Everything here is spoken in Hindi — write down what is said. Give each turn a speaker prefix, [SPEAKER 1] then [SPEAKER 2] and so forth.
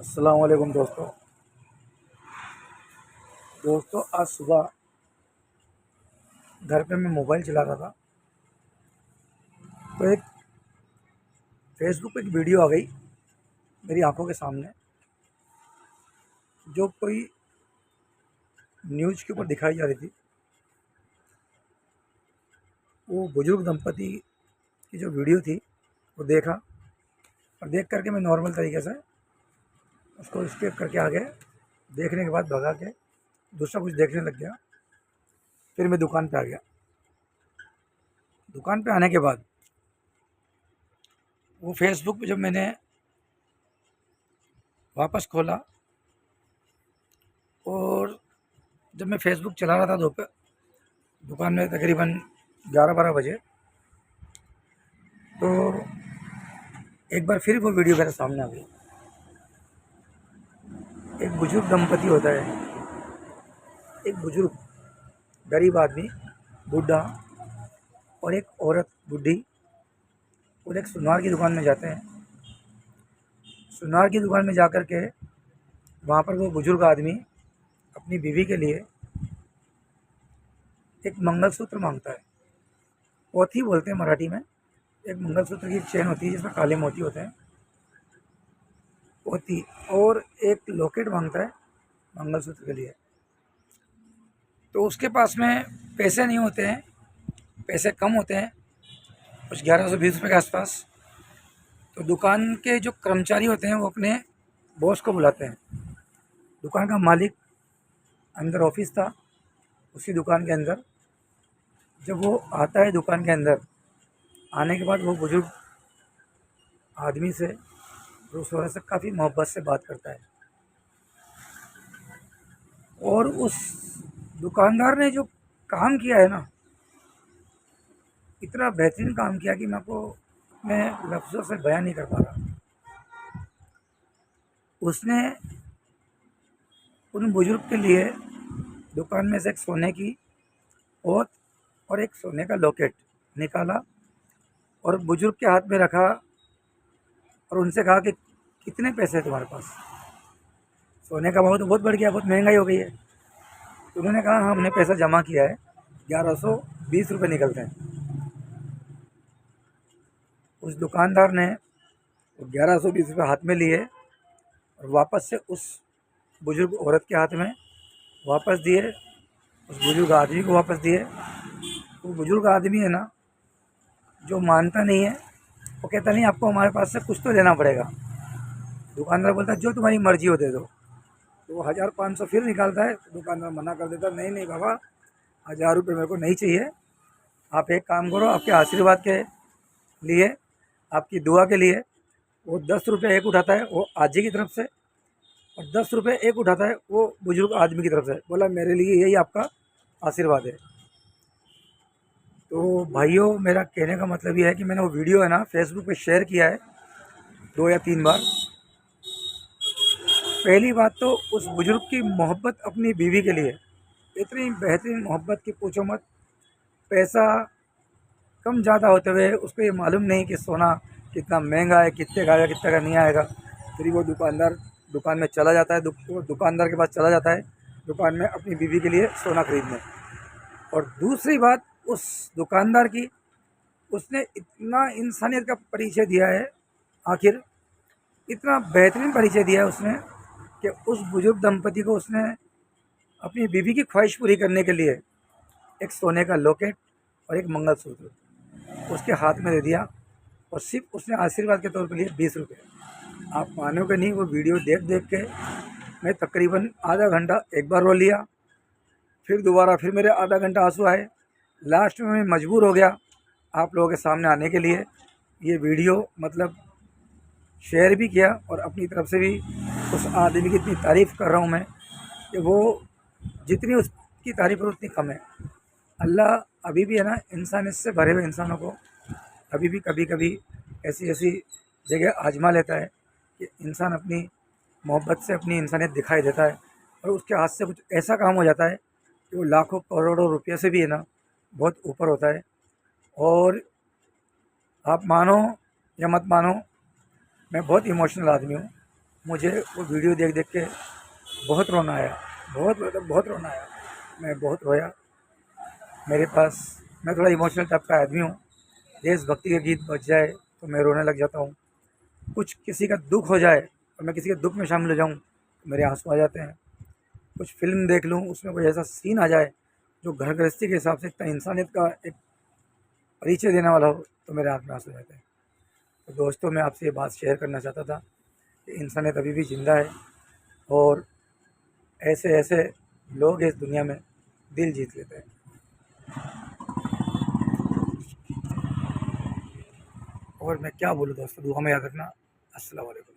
[SPEAKER 1] अस्सलाम वालेकुम दोस्तों आज सुबह घर पे मैं मोबाइल चला रहा था तो एक फेसबुक पे एक वीडियो आ गई मेरी आंखों के सामने, जो कोई न्यूज़ के ऊपर दिखाई जा रही थी। वो बुजुर्ग दंपति की जो वीडियो थी वो देखा, और देख करके मैं नॉर्मल तरीके से उसको स्किप करके आगे देखने के बाद भगा के दूसरा कुछ देखने लग गया। फिर मैं दुकान पे आ गया। दुकान पे आने के बाद वो फेसबुक पे जब मैंने वापस खोला, और जब मैं फेसबुक चला रहा था दोपहर दुकान में तकरीबन 11-12 बजे, तो एक बार फिर वो वीडियो मेरे सामने आ गई। एक बुजुर्ग दंपति होता है, एक बुजुर्ग गरीब आदमी बूढ़ा और एक औरत बूढ़ी, और एक सुनार की दुकान में जाते हैं। सुनार की दुकान में जाकर के वहाँ पर वो बुजुर्ग आदमी अपनी बीवी के लिए एक मंगलसूत्र मांगता है। पोथी बोलते हैं मराठी में। एक मंगलसूत्र की चेन होती है जिसमें काले मोती होते हैं, पोथी। और एक लॉकेट मांगता है मंगलसूत्र के लिए। तो उसके पास में पैसे नहीं होते हैं, पैसे कम होते हैं, कुछ 1120 रुपये के आसपास। तो दुकान के जो कर्मचारी होते हैं वो अपने बॉस को बुलाते हैं। दुकान का मालिक अंदर ऑफिस था, उसी दुकान के अंदर। जब वो आता है दुकान के अंदर, आने के बाद वो बुजुर्ग आदमी से और उस औरत से काफ़ी मोहब्बत से बात करता है। और उस दुकानदार ने जो काम किया है ना, इतना बेहतरीन काम किया कि मैं आपको अपने लफ्ज़ों से बयान नहीं कर पा रहा। उसने उन बुजुर्ग के लिए दुकान में से एक सोने की ओत और एक सोने का लॉकेट निकाला और बुजुर्ग के हाथ में रखा, और उनसे कहा कि कितने पैसे हैं तुम्हारे पास? सोने का भाव तो बहुत बढ़ गया, बहुत महंगाई हो गई है। तो उन्होंने कहा हाँ, हमने पैसा जमा किया है, 1120 रुपये निकलते हैं। उस दुकानदार ने वो 1120 रुपये हाथ में लिए और वापस से उस बुजुर्ग औरत के हाथ में वापस दिए, उस बुजुर्ग आदमी को वापस दिए। वो बुजुर्ग आदमी है ना, जो मानता नहीं है, वो कहता नहीं आपको हमारे पास से कुछ तो लेना पड़ेगा। दुकानदार बोलता जो तुम्हारी मर्जी हो दे दो। तो वो 1500 फिर निकालता है। तो दुकानदार मना कर देता, नहीं नहीं बाबा, 1000 रुपये मेरे को नहीं चाहिए। आप एक काम करो, आपके आशीर्वाद के लिए, आपकी दुआ के लिए वो 10 रुपये एक उठाता है वो आजी की तरफ से, और 10 रुपये एक उठाता है वो बुजुर्ग आदमी की तरफ से। बोला मेरे लिए यही आपका आशीर्वाद है। तो भाइयों, मेरा कहने का मतलब ये है कि मैंने वो वीडियो है ना फेसबुक पे शेयर किया है 2 या 3 बार। पहली बात तो उस बुजुर्ग की मोहब्बत अपनी बीवी के लिए, इतनी बेहतरीन मोहब्बत की पूछो मत। पैसा कम ज़्यादा होते हुए उसको ये मालूम नहीं कि सोना कितना महंगा है, कितने का आएगा कितने का नहीं आएगा। फिर वो दुकानदार दुकान में चला जाता है, वो दुकानदार के पास चला जाता है दुकान में अपनी बीवी के लिए सोना खरीदने। और दूसरी बात उस दुकानदार की, उसने इतना इंसानियत का परिचय दिया है, आखिर इतना बेहतरीन परिचय दिया है उसने, कि उस बुजुर्ग दंपति को उसने अपनी बीवी की ख्वाहिश पूरी करने के लिए एक सोने का लॉकेट और एक मंगलसूत्र उसके हाथ में दे दिया, और सिर्फ उसने आशीर्वाद के तौर पे लिए 20 रुपये। आप मानोगे नहीं, वो वीडियो देख देख के मैं तकरीबन आधा घंटा एक बार रो लिया, फिर दोबारा फिर मेरे आधा घंटा आंसू आए। लास्ट में मैं मजबूर हो गया आप लोगों के सामने आने के लिए, ये वीडियो मतलब शेयर भी किया, और अपनी तरफ से भी उस आदमी की इतनी तारीफ़ कर रहा हूँ मैं कि वो जितनी उसकी तारीफ़ करो उतनी कम है। अल्लाह अभी भी है ना, इंसानियत से भरे हुए इंसानों को अभी भी कभी कभी ऐसी ऐसी जगह आजमा लेता है कि इंसान अपनी मोहब्बत से अपनी इंसानियत दिखाई देता है, और उसके हाथ से कुछ ऐसा काम हो जाता है कि वो लाखों करोड़ों रुपये से भी है ना बहुत ऊपर होता है। और आप मानो या मत मानो, मैं बहुत इमोशनल आदमी हूँ। मुझे वो वीडियो देख देख के बहुत रोना आया, बहुत मतलब बहुत रोना आया। मैं बहुत रोया। मेरे पास, मैं थोड़ा इमोशनल टाइप का आदमी हूँ। देशभक्ति के गीत बज जाए तो मैं रोने लग जाता हूँ। कुछ किसी का दुख हो जाए और मैं किसी के दुख में शामिल हो जाऊँ तो मेरे आंसू आ जाते हैं। कुछ फिल्म देख लूँ, उसमें कोई ऐसा सीन आ जाए जो घर गृहस्थी के हिसाब से एक इंसानियत का एक परिचय देने वाला हो तो मेरे आँख में आंसू आ जाते हैं। तो दोस्तों, मैं आपसे ये बात शेयर करना चाहता था कि इंसानियत अभी भी ज़िंदा है और ऐसे ऐसे लोग इस दुनिया में दिल जीत लेते हैं। और मैं क्या बोलूँ दोस्तों, दुआ में याद रखना। अस्सलाम वालेकुम।